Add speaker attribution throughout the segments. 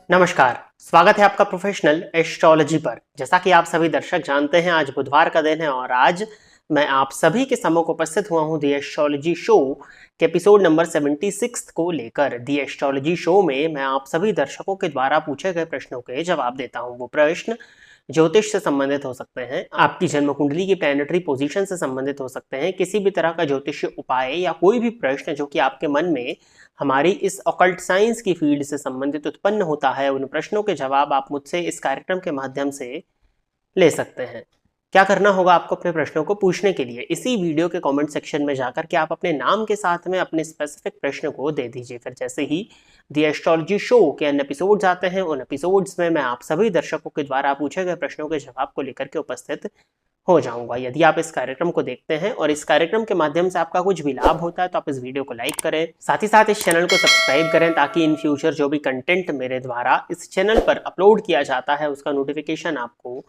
Speaker 1: नमस्कार। स्वागत है आपका प्रोफेशनल एस्ट्रोलॉजी पर। जैसा कि आप सभी दर्शक जानते हैं, आज बुधवार का दिन है और आज मैं आप सभी के सम्मुख उपस्थित हुआ हूं दी एस्ट्रोलॉजी शो के एपिसोड नंबर 76 को लेकर। दी एस्ट्रोलॉजी शो में मैं आप सभी दर्शकों के द्वारा पूछे गए प्रश्नों के जवाब देता हूं। वो प्रश्न ज्योतिष से संबंधित हो सकते हैं, आपकी जन्म कुंडली की प्लैनेटरी पोजीशन से संबंधित हो सकते हैं, किसी भी तरह का ज्योतिषीय उपाय या कोई भी प्रश्न जो कि आपके मन में हमारी इस ऑकल्ट साइंस की फील्ड से संबंधित उत्पन्न होता है, उन प्रश्नों के जवाब आप मुझसे इस कार्यक्रम के माध्यम से ले सकते हैं। क्या करना होगा आपको अपने प्रश्नों को पूछने के लिए? इसी वीडियो के कमेंट सेक्शन में जाकर के आप अपने नाम के साथ में अपने स्पेसिफिक प्रश्न को दे दीजिए। फिर जैसे ही दी एस्ट्रोलॉजी शो के अन्य एपिसोड्स आते हैं, उन एपिसोड्स में मैं आप सभी दर्शकों के द्वारा पूछे गए प्रश्नों के जवाब को लेकर के उपस्थित हो जाऊंगा। यदि आप इस कार्यक्रम को देखते हैं और इस कार्यक्रम के माध्यम से आपका कुछ भी लाभ होता है तो आप इस वीडियो को लाइक करें, साथ ही साथ इस चैनल को सब्सक्राइब करें ताकि इन फ्यूचर जो भी कंटेंट मेरे द्वारा इस चैनल पर अपलोड किया जाता है उसका नोटिफिकेशन आपको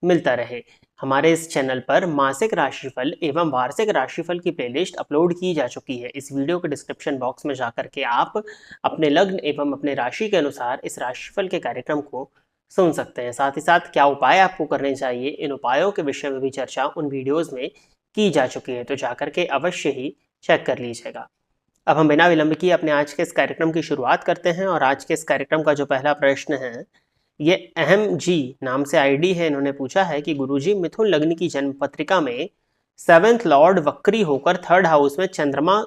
Speaker 1: मिलता रहे। हमारे इस चैनल पर मासिक राशिफल एवं वार्षिक राशिफल की प्लेलिस्ट अपलोड की जा चुकी है। इस वीडियो के डिस्क्रिप्शन बॉक्स में जाकर के आप अपने लग्न एवं अपने राशि के अनुसार इस राशिफल के कार्यक्रम को सुन सकते हैं। साथ ही साथ क्या उपाय आपको करने चाहिए, इन उपायों के विषय में भी चर्चा उन वीडियोस में की जा चुकी है, तो जाकर के अवश्य ही चेक कर लीजिएगा। अब हम बिना विलंब किए अपने आज के इस कार्यक्रम की शुरुआत करते हैं और आज के इस कार्यक्रम का जो पहला प्रश्न है, ये अहम जी नाम से आईडी है। इन्होंने पूछा है कि गुरुजी, मिथुन लग्न की जन्म पत्रिका में 7th लॉर्ड वक्री होकर 3rd हाउस में चंद्रमा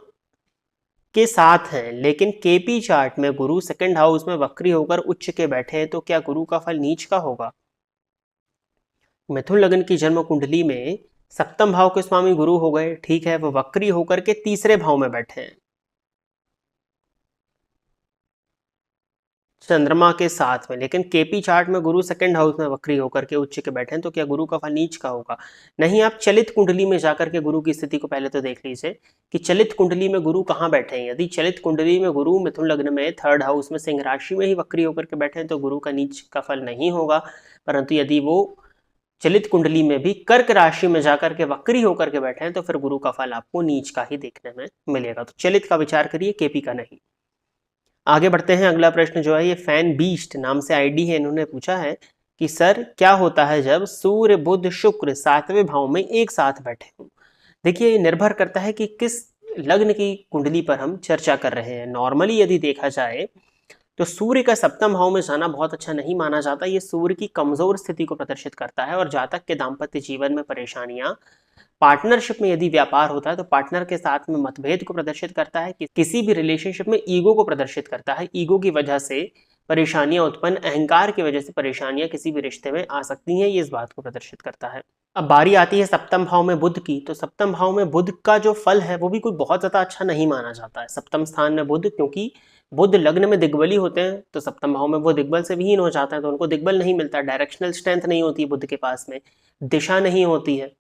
Speaker 1: के साथ हैं, लेकिन केपी चार्ट में गुरु 2nd हाउस में वक्री होकर उच्च के बैठे हैं, तो क्या गुरु का फल नीच का होगा? मिथुन लग्न की जन्म कुंडली में 7th भाव के स्वामी गुरु हो गए, ठीक है, वो वक्री होकर के 3रे भाव में बैठे हैं चंद्रमा के साथ में, लेकिन केपी चार्ट में गुरु 2nd हाउस में वक्री होकर के उच्च के बैठे हैं, तो क्या गुरु का फल नीच का होगा? नहीं, आप चलित कुंडली में जाकर के गुरु की स्थिति को पहले तो देख लीजिए कि चलित कुंडली में गुरु कहाँ बैठे हैं। यदि चलित कुंडली में गुरु मिथुन लग्न में 3rd हाउस में सिंह राशि में ही वक्री होकर के बैठे हैं तो गुरु का नीच का फल नहीं होगा। परंतु यदि वो चलित कुंडली में भी कर्क राशि में जाकर के वक्री होकर के बैठे हैं तो फिर गुरु का फल आपको नीच का ही देखने में मिलेगा। तो चलित का विचार करिए, केपी का नहीं। आगे बढ़ते हैं। अगला प्रश्न जो है, ये फैन बीस्ट नाम से आईडी है, इन्होंने पूछा है कि सर क्या होता है जब सूर्य बुध शुक्र 7वें भाव में एक साथ बैठे हों? देखिए, ये निर्भर करता है कि किस लग्न की कुंडली पर हम चर्चा कर रहे हैं। नॉर्मली यदि देखा जाए तो सूर्य का 7th भाव में जाना बहुत अच्छा नहीं माना जाता। ये सूर्य की कमजोर स्थिति को प्रदर्शित करता है और जातक के दाम्पत्य जीवन में परेशानियां, पार्टनरशिप में यदि व्यापार होता है तो पार्टनर के साथ में मतभेद को प्रदर्शित करता है, किसी भी रिलेशनशिप में ईगो को प्रदर्शित करता है। ईगो की वजह से परेशानियां उत्पन्न, अहंकार की वजह से परेशानियां किसी भी रिश्ते में आ सकती हैं, ये इस बात को प्रदर्शित करता है। अब बारी आती है 7th भाव में बुध की, तो 7th भाव में बुध का जो फल है वो भी कोई बहुत ज्यादा अच्छा नहीं माना जाता है। 7th स्थान में बुध, क्योंकि बुध लग्न में दिग्बली होते हैं तो 7th भाव में वो दिग्बल से विहीन हो जाता है, तो उनको दिग्बल नहीं मिलता, डायरेक्शनल स्ट्रेंथ नहीं होती बुध के पास में, दिशा नहीं होती है।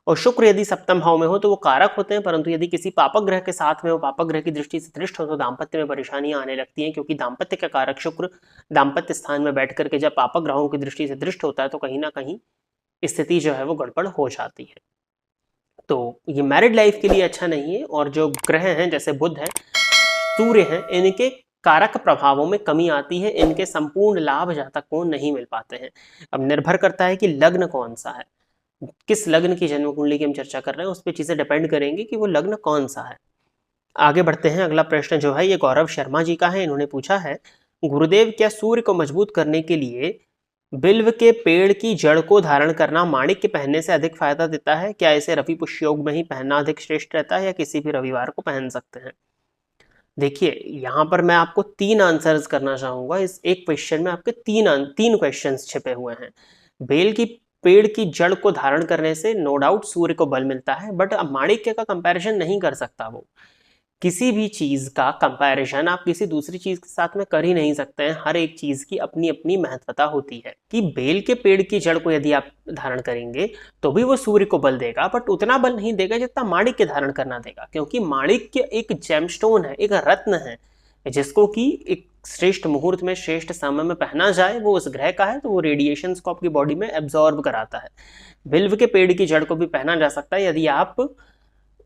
Speaker 1: और शुक्र यदि 7th भाव में हो तो वो कारक होते हैं, परंतु यदि किसी पापक ग्रह के साथ में वो पापक ग्रह की दृष्टि से दृष्ट हो तो दाम्पत्य में परेशानियां आने लगती हैं, क्योंकि दाम्पत्य का कारक शुक्र दाम्पत्य स्थान में बैठ करके जब पापक ग्रहों की दृष्टि से दृष्ट होता है तो कहीं ना कहीं स्थिति जो है वो गड़बड़ हो जाती है। तो ये मैरिड लाइफ के लिए अच्छा नहीं है। और जो ग्रह हैं जैसे बुध है, सूर्य हैं, इनके कारक प्रभावों में कमी आती है, इनके संपूर्ण लाभ जातक को नहीं मिल पाते हैं। अब निर्भर करता है कि लग्न कौन सा है, किस लग्न की जन्म कुंडली की हम चर्चा कर रहे हैं उस पर चीजें डिपेंड करेंगी कि वो लग्न कौन सा है। आगे बढ़ते हैं। अगला प्रश्न जो है ये गौरव शर्मा जी का है, इन्होंने पूछा है, गुरुदेव, क्या सूर्य को मजबूत करने के लिए बिल्व के पेड़ की जड़ को धारण करना माणिक्य पहनने से अधिक फायदा देता है? क्या इसे रवि पुष्य योग में ही पहनना अधिक श्रेष्ठ रहता है या किसी भी रविवार को पहन सकते हैं? देखिए, यहाँ पर मैं आपको 3 आंसर्स करना चाहूंगा। इस एक क्वेश्चन में आपके 3 क्वेश्चंस छिपे हुए हैं। बेल की पेड़ की जड़ को धारण करने से नो डाउट सूर्य को बल मिलता है, बट अब माणिक्य का कंपैरिजन नहीं कर सकता वो। किसी भी चीज का कंपैरिजन आप किसी दूसरी चीज के साथ में कर ही नहीं सकते हैं। हर एक चीज की अपनी अपनी महत्वता होती है कि बेल के पेड़ की जड़ को यदि आप धारण करेंगे तो भी वो सूर्य को बल देगा, बट उतना बल नहीं देगा जितना माणिक्य धारण करना देगा, क्योंकि माणिक्य एक जेमस्टोन है, एक रत्न है, जिसको कि एक श्रेष्ठ मुहूर्त में श्रेष्ठ समय में पहना जाए, वो उस ग्रह का है तो वो रेडिएशंस को आपकी बॉडी में एब्जॉर्ब कराता है। बिल्व के पेड़ की जड़ को भी पहना जा सकता है यदि आप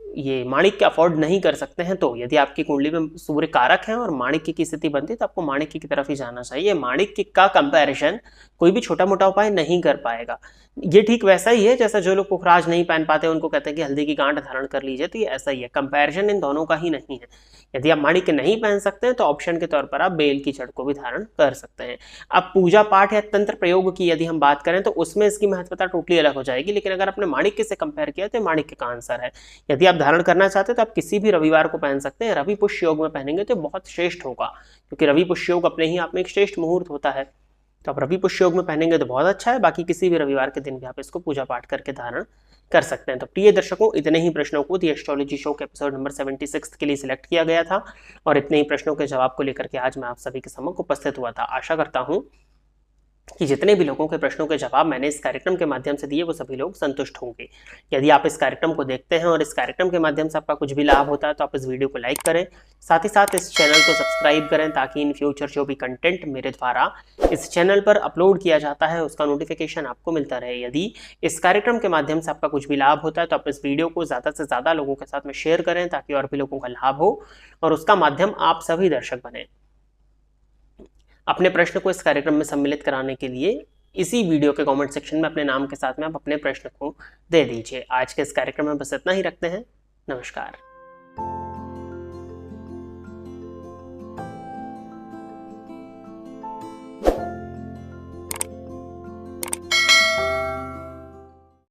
Speaker 1: ये माणिक्य अफोर्ड नहीं कर सकते हैं, तो यदि आपकी कुंडली में सूर्य कारक है और माणिक्य की स्थिति बनती है तो आपको माणिक्य की तरफ ही जाना चाहिए। माणिक्य का कंपैरिजन कोई भी छोटा मोटा उपाय नहीं कर पाएगा। ये ठीक वैसा ही है जैसा जो लोग पुखराज नहीं पहन पाते उनको कहते हैं कि हल्दी की गांठ धारण कर लीजिए, तो ये ऐसा ही है, कंपैरिजन इन दोनों का ही नहीं है। यदि आप माणिक्य नहीं पहन सकते हैं तो ऑप्शन के तौर पर आप बेल की जड़ को भी धारण कर सकते हैं। अब पूजा पाठ या तंत्र प्रयोग की यदि हम बात करें तो उसमें इसकी महत्वता टोटली अलग हो जाएगी, लेकिन अगर आपने माणिक्य से कंपेयर किया तो माणिक्य का आंसर है। यदि आप धारण करना चाहते हैं तो आप किसी भी रविवार को पहन सकते हैं। रवि पुष्य योग में पहनेंगे तो बहुत श्रेष्ठ होगा, क्योंकि रवि पुष्य योग अपने ही आप में एक श्रेष्ठ मुहूर्त होता है, तो आप रवि पुष्य योग में पहनेंगे तो बहुत अच्छा है। बाकी किसी भी रविवार के दिन भी आप इसको पूजा पाठ करके धारण कर सकते हैं। तो प्रिय दर्शकों, इतने ही प्रश्नों को दी एस्ट्रोलॉजी शो के एपिसोड नंबर 76 के लिए सिलेक्ट किया गया था और इतने ही प्रश्नों के जवाब को लेकर के आज मैं आप सभी के समक्ष उपस्थित हुआ था। आशा करता हूं कि जितने भी लोगों के प्रश्नों के जवाब मैंने इस कार्यक्रम के माध्यम से दिए वो सभी लोग संतुष्ट होंगे। यदि आप इस कार्यक्रम को देखते हैं और इस कार्यक्रम के माध्यम से आपका कुछ भी लाभ होता है तो आप इस वीडियो को लाइक करें, साथ ही साथ इस चैनल को सब्सक्राइब करें, ताकि इन फ्यूचर जो भी कंटेंट मेरे द्वारा इस चैनल पर अपलोड किया जाता है उसका नोटिफिकेशन आपको मिलता रहे। यदि इस कार्यक्रम के माध्यम से आपका कुछ भी लाभ होता है तो आप इस वीडियो को ज़्यादा से ज़्यादा लोगों के साथ में शेयर करें, ताकि और भी लोगों का लाभ हो और उसका माध्यम आप सभी दर्शक बने। अपने प्रश्न को इस कार्यक्रम में सम्मिलित कराने के लिए इसी वीडियो के कमेंट सेक्शन में अपने नाम के साथ में आप अपने प्रश्न को दे दीजिए। आज के इस कार्यक्रम में बस इतना ही रखते हैं। नमस्कार।